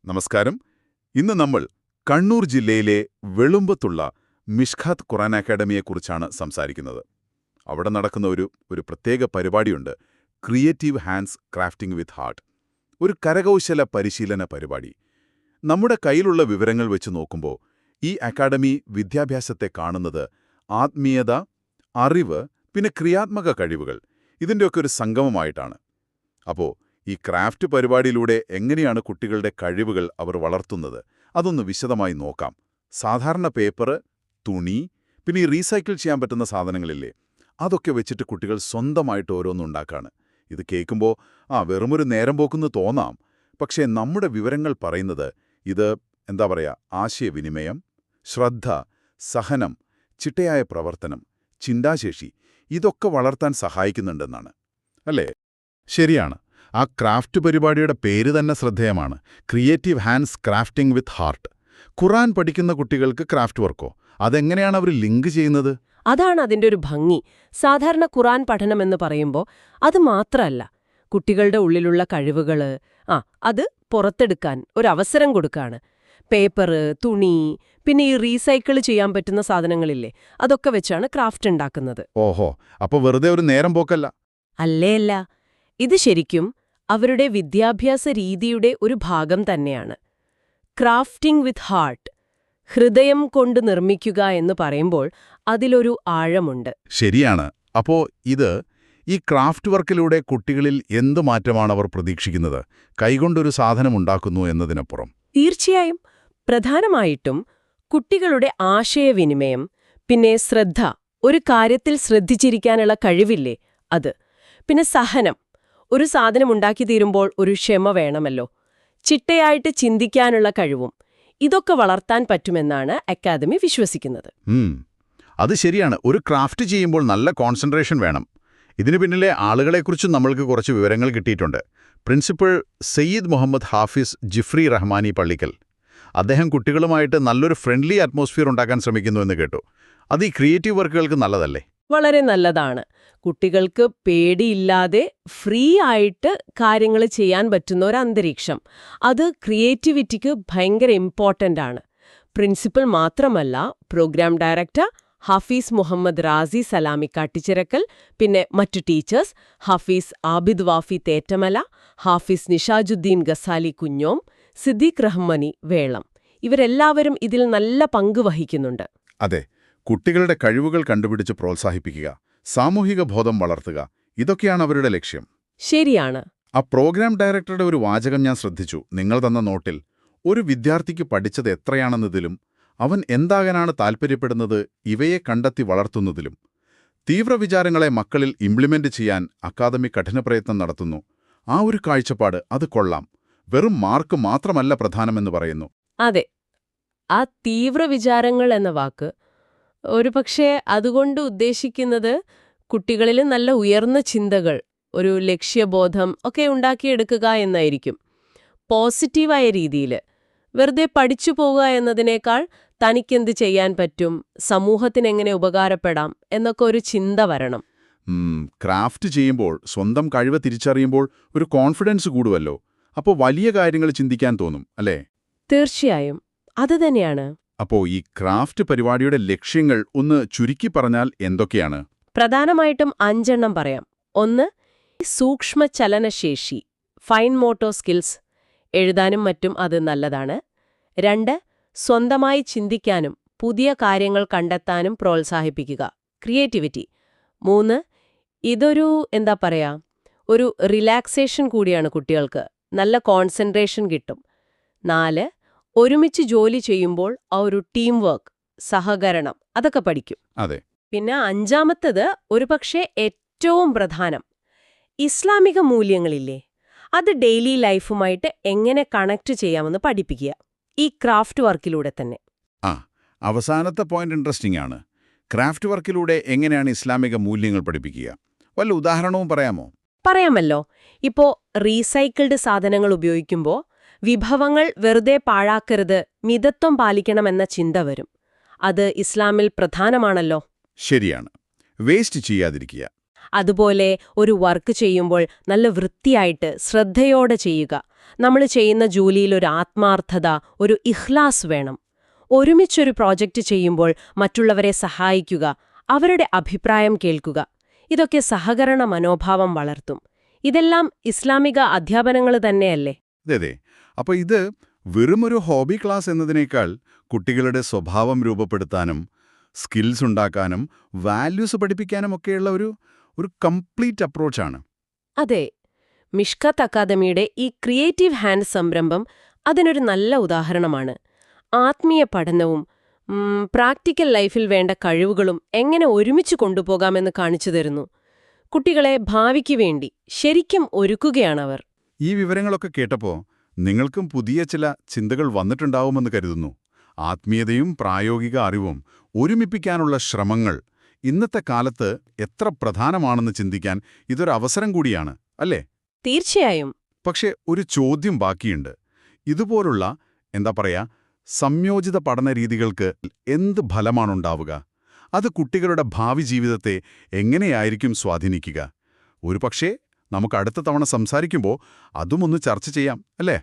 നമസ്കാരം. ഇന്ന് നമ്മൾ കണ്ണൂർ ജില്ലയിലെ വെളുമ്പത്തുള്ള മിഷ്കാത്ത് ഖുർആൻ അക്കാഡമിയെക്കുറിച്ചാണ് സംസാരിക്കുന്നത്. അവിടെ നടക്കുന്ന ഒരു പ്രത്യേക പരിപാടിയുണ്ട്, creative hands crafting with heart. ഒരു കരകൗശല പരിശീലന പരിപാടി. നമ്മുടെ കയ്യിലുള്ള വിവരങ്ങൾ വെച്ച് നോക്കുമ്പോൾ ഈ അക്കാഡമി വിദ്യാഭ്യാസത്തെ കാണുന്നത് ആത്മീയത, അറിവ്, പിന്നെ ക്രിയാത്മക കഴിവുകൾ, ഇതിൻ്റെയൊക്കെ ഒരു സംഗമമായിട്ടാണ്. അപ്പോൾ ഈ ക്രാഫ്റ്റ് പരിപാടിയിലൂടെ എങ്ങനെയാണ് കുട്ടികളുടെ കഴിവുകൾ അവർ വളർത്തുന്നത്, അതൊന്ന് വിശദമായി നോക്കാം. സാധാരണ പേപ്പർ, തുണി, പിന്നെ ഈ റീസൈക്കിൾ ചെയ്യാൻ പറ്റുന്ന സാധനങ്ങളില്ലേ, അതൊക്കെ വെച്ചിട്ട് കുട്ടികൾ സ്വന്തമായിട്ട് ഓരോന്നുണ്ടാക്കാണ്. ഇത് കേൾക്കുമ്പോൾ വെറുമൊരു നേരം പോക്കുന്ന് തോന്നാം. പക്ഷേ നമ്മുടെ വിവരങ്ങൾ പറയുന്നത് ഇത് ആശയവിനിമയം, ശ്രദ്ധ, സഹനം, ചിട്ടയായ പ്രവർത്തനം, ചിന്താശേഷി, ഇതൊക്കെ വളർത്താൻ സഹായിക്കുന്നുണ്ടെന്നാണ്. അല്ലേ? ശരിയാണ്. ആ ക്രാഫ്റ്റ് പരിപാടിയുടെ പേര് തന്നെ ശ്രദ്ധേയമാണ്, creative hands crafting with heart. Quran പഠിക്കുന്ന കുട്ടികൾക്ക് ക്രാഫ്റ്റ് വർക്കോ? അതെങ്ങനെയാണ് അവർ ലിങ്ക് ചെയ്യുന്നത്? അതാണ് അതിൻ്റെ ഒരു ഭംഗി. സാധാരണ ഖുർആൻ പഠനമെന്ന് പറയുമ്പോൾ അത് മാത്രമല്ല, കുട്ടികളുടെ ഉള്ളിലുള്ള കഴിവുകൾ അത് പുറത്തെടുക്കാൻ ഒരവസരം കൊടുക്കാണ്. പേപ്പർ, തുണി, പിന്നെ ഈ റീസൈക്കിൾ ചെയ്യാൻ പറ്റുന്ന സാധനങ്ങളില്ലേ, അതൊക്കെ വെച്ചാണ് ക്രാഫ്റ്റ് ഉണ്ടാക്കുന്നത്. ഓഹോ, അപ്പോൾ വെറുതെ ഒരു നേരം പോക്കല്ല. അല്ല, ഇത് ശരിക്കും അവരുടെ വിദ്യാഭ്യാസ രീതിയുടെ ഒരു ഭാഗം തന്നെയാണ്. ക്രാഫ്റ്റിംഗ് വിത്ത് ഹാർട്ട്, ഹൃദയം കൊണ്ട് നിർമ്മിക്കുക എന്ന് പറയുമ്പോൾ അതിലൊരു ആഴമുണ്ട്. ശരിയാണ്. അപ്പോൾ ഈ ക്രാഫ്റ്റ് വർക്കിലൂടെ കുട്ടികളിൽ എന്ത് മാറ്റമാണ് അവർ പ്രതീക്ഷിക്കുന്നത്? കൈകൊണ്ടൊരു സാധനം ഉണ്ടാക്കുന്നു എന്നതിനപ്പുറം. തീർച്ചയായും. പ്രധാനമായിട്ടും കുട്ടികളുടെ ആശയവിനിമയം, പിന്നെ ശ്രദ്ധ, ഒരു കാര്യത്തിൽ ശ്രദ്ധിച്ചിരിക്കാനുള്ള കഴിവില്ലേ അത്, പിന്നെ സഹനം. ഒരു സാധനം ഉണ്ടാക്കി തീരുമ്പോൾ ഒരു ക്ഷമ വേണമല്ലോ. ചിട്ടയായിട്ട് ചിന്തിക്കാനുള്ള കഴിവും, ഇതൊക്കെ വളർത്താൻ പറ്റുമെന്നാണ് അക്കാദമി വിശ്വസിക്കുന്നത്. അത് ശരിയാണ്. ഒരു ക്രാഫ്റ്റ് ചെയ്യുമ്പോൾ നല്ല കോൺസെൻട്രേഷൻ വേണം. ഇതിനു പിന്നിലെ ആളുകളെക്കുറിച്ചും നമ്മൾക്ക് കുറച്ച് വിവരങ്ങൾ കിട്ടിയിട്ടുണ്ട്. പ്രിൻസിപ്പൽ സയ്യിദ് മുഹമ്മദ് ഹാഫിസ് ജിഫ്രി റഹ്മാനി പള്ളിക്കൽ. അദ്ദേഹം കുട്ടികളുമായിട്ട് നല്ലൊരു ഫ്രണ്ട്ലി അറ്റ്മോസ്ഫിയർ ഉണ്ടാക്കാൻ ശ്രമിക്കുന്നു എന്ന് കേട്ടു. അത് ഈ ക്രിയേറ്റീവ് വർക്കുകൾക്ക് നല്ലതല്ലേ? വളരെ നല്ലതാണ്. കുട്ടികൾക്ക് പേടിയില്ലാതെ ഫ്രീ ആയിട്ട് കാര്യങ്ങൾ ചെയ്യാൻ പറ്റുന്ന ഒരു അന്തരീക്ഷം, അത് ക്രിയേറ്റിവിറ്റിക്ക് ഭയങ്കര ഇമ്പോർട്ടൻ്റ് ആണ്. പ്രിൻസിപ്പൽ മാത്രമല്ല, പ്രോഗ്രാം ഡയറക്ടർ ഹാഫീസ് മുഹമ്മദ് റാസി സലാമി കാട്ടിച്ചിറക്കൽ, പിന്നെ മറ്റു ടീച്ചേഴ്സ് ഹാഫീസ് ആബിദ് വാഫി തേറ്റമല, ഹാഫീസ് നിഷാജുദ്ദീൻ ഗസാലി കുഞ്ഞോം, സിദ്ദീഖ് റഹ്മാനി വേളം, ഇവരെല്ലാവരും ഇതിൽ നല്ല പങ്ക് വഹിക്കുന്നുണ്ട്. അതെ, കുട്ടികളുടെ കഴിവുകൾ കണ്ടുപിടിച്ച് പ്രോത്സാഹിപ്പിക്കുക, സാമൂഹിക ബോധം വളർത്തുക, ഇതൊക്കെയാണ് അവരുടെ ലക്ഷ്യം. ശരിയാണ്. ആ പ്രോഗ്രാം ഡയറക്ടറുടെ ഒരു വാചകം ഞാൻ ശ്രദ്ധിച്ചു. നിങ്ങൾ തന്ന നോട്ടിൽ, ഒരു വിദ്യാർത്ഥിക്ക് പഠിച്ചത് എത്രയാണെന്നതിലും അവൻ എന്താകാനാണ് താൽപ്പര്യപ്പെടുന്നത് ഇവയെ കണ്ടെത്തി വളർത്തുന്നതിലും. തീവ്രവിചാരങ്ങളെ മക്കളിൽ ഇംപ്ലിമെന്റ് ചെയ്യാൻ അക്കാദമി കഠിനപ്രയത്നം നടത്തുന്നു. ആ ഒരു കാഴ്ചപ്പാട് അത് കൊള്ളാം. വെറും മാർക്ക് മാത്രമല്ല പ്രധാനമെന്ന് പറയുന്നു. അതെ, ആ തീവ്രവിചാരങ്ങൾ എന്ന വാക്ക് ഒരുപക്ഷെ അതുകൊണ്ട് ഉദ്ദേശിക്കുന്നത് കുട്ടികളിൽ നല്ല ഉയർന്ന ചിന്തകൾ, ഒരു ലക്ഷ്യബോധം ഒക്കെ ഉണ്ടാക്കിയെടുക്കുക എന്നായിരിക്കും. പോസിറ്റീവായ രീതിയിൽ, വെറുതെ പഠിച്ചു പോവുക എന്നതിനേക്കാൾ തനിക്കെന്ത് ചെയ്യാൻ പറ്റും, സമൂഹത്തിനെങ്ങനെ ഉപകാരപ്പെടാം എന്നൊക്കെ ഒരു ചിന്ത വരണം. ക്രാഫ്റ്റ് ചെയ്യുമ്പോൾ സ്വന്തം കഴിവ് തിരിച്ചറിയുമ്പോൾ ഒരു കോൺഫിഡൻസ് കൂടുമല്ലോ. അപ്പോൾ വലിയ കാര്യങ്ങൾ ചിന്തിക്കാൻ തോന്നും, അല്ലേ? തീർച്ചയായും, അത് തന്നെയാണ്. അപ്പോൾ ഈ ക്രാഫ്റ്റ് പരിപാടിയുടെ ലക്ഷ്യങ്ങൾ ഒന്ന് ചുരുക്കി പറഞ്ഞാൽ എന്തൊക്കെയാണ്? പ്രധാനമായിട്ടും 5 പറയാം. 1, സൂക്ഷ്മ ചലനശേഷി, ഫൈൻ മോട്ടോ സ്കിൽസ്, എഴുതാനും മറ്റും അത് നല്ലതാണ്. 2, സ്വന്തമായി ചിന്തിക്കാനും പുതിയ കാര്യങ്ങൾ കണ്ടെത്താനും പ്രോത്സാഹിപ്പിക്കുക, ക്രിയേറ്റിവിറ്റി. 3, ഇതൊരു ഒരു റിലാക്സേഷൻ കൂടിയാണ് കുട്ടികൾക്ക്, നല്ല കോൺസെൻട്രേഷൻ കിട്ടും. 4, ഒരുമിച്ച് ജോലി ചെയ്യുമ്പോൾ ഒരു ടീം വർക്ക്, സഹകരണം, അതൊക്കെ പഠിക്കും. അതെ. പിന്നെ 5 ഒരുപക്ഷെ ഏറ്റവും പ്രധാനം, ഇസ്ലാമിക മൂല്യങ്ങളില്ലേ, അത് ഡെയിലി ലൈഫുമായിട്ട് എങ്ങനെ കണക്ട് ചെയ്യാമെന്ന് പഠിപ്പിക്കുക, ഈ ക്രാഫ്റ്റ് വർക്കിലൂടെ തന്നെ. അവസാനത്തെ പോയിന്റ് ഇൻട്രസ്റ്റിംഗ് ആണ്. ക്രാഫ്റ്റ് വർക്കിലൂടെ എങ്ങനെയാണ് ഇസ്ലാമിക മൂല്യങ്ങൾ പഠിപ്പിക്കുക? വല്ല ഉദാഹരണവും പറയാമോ? പറയാമല്ലോ. ഇപ്പോ റീസൈക്കിൾഡ് സാധനങ്ങൾ ഉപയോഗിക്കുമ്പോൾ വിഭവങ്ങൾ വെറുതെ പാഴാക്കരുത്, മിതത്വം പാലിക്കണമെന്ന ചിന്ത വരും. അത് ഇസ്ലാമിൽ പ്രധാനമാണല്ലോ. ശരിയാണ്, വേസ്റ്റ് ചെയ്യാതിരിക്കുക. അതുപോലെ ഒരു വർക്ക് ചെയ്യുമ്പോൾ നല്ല വൃത്തിയായിട്ട് ശ്രദ്ധയോടെ ചെയ്യുക, നമ്മൾ ചെയ്യുന്ന ജോലിയിൽ ഒരു ആത്മാർത്ഥത, ഒരു ഇഖ്ലാസ് വേണം. ഒരുമിച്ചൊരു പ്രോജക്റ്റ് ചെയ്യുമ്പോൾ മറ്റുള്ളവരെ സഹായിക്കുക, അവരുടെ അഭിപ്രായം കേൾക്കുക, ഇതൊക്കെ സഹകരണ മനോഭാവം വളർത്തും. ഇതെല്ലാം ഇസ്ലാമിക അധ്യാപനങ്ങൾ തന്നെയല്ലേ? അതെ. അപ്പോൾ ഇത് വെറുമൊരു ഹോബി ക്ലാസ് എന്നതിനേക്കാൾ കുട്ടികളുടെ സ്വഭാവം രൂപപ്പെടുത്താനും സ്കിൽസ് ഉണ്ടാക്കാനും വാല്യൂസ് പഠിപ്പിക്കാനും ഒക്കെയുള്ള ഒരു കംപ്ലീറ്റ് അപ്രോച്ചാണ്. അതെ. മിഷ്കത്ത് അക്കാദമിയുടെ ഈ ക്രിയേറ്റീവ് ഹാൻഡ് സംരംഭം അതിനൊരു നല്ല ഉദാഹരണമാണ്. ആത്മീയ പഠനവും പ്രാക്ടിക്കൽ ലൈഫിൽ വേണ്ട കഴിവുകളും എങ്ങനെ ഒരുമിച്ച് കൊണ്ടുപോകാമെന്ന് കാണിച്ചു തരുന്നു. കുട്ടികളെ ഭാവിക്ക് വേണ്ടി ശരിക്കും ഒരുക്കുകയാണവർ. ഈ വിവരങ്ങളൊക്കെ കേട്ടപ്പോൾ നിങ്ങൾക്കും പുതിയ ചില ചിന്തകൾ വന്നിട്ടുണ്ടാവുമെന്ന് കരുതുന്നു. ആത്മീയതയും പ്രായോഗിക അറിവും ഒരുമിപ്പിക്കാനുള്ള ശ്രമങ്ങൾ ഇന്നത്തെ കാലത്ത് എത്ര പ്രധാനമാണെന്ന് ചിന്തിക്കാൻ ഇതൊരു അവസരം കൂടിയാണ്, അല്ലേ? തീർച്ചയായും. പക്ഷേ ഒരു ചോദ്യം ബാക്കിയുണ്ട്. ഇതുപോലുള്ള എന്താ പറയാ സംയോജിത പഠന രീതികൾക്ക് എന്ത് ഫലമാണുണ്ടാവുക? അത് കുട്ടികളുടെ ഭാവി ജീവിതത്തെ എങ്ങനെയായിരിക്കും സ്വാധീനിക്കുക? ഒരുപക്ഷേ നമുക്ക് അടുത്ത തവണ സംസാരിക്കുമ്പോൾ അതുമൊന്ന് ചർച്ച ചെയ്യാം, അല്ലേ?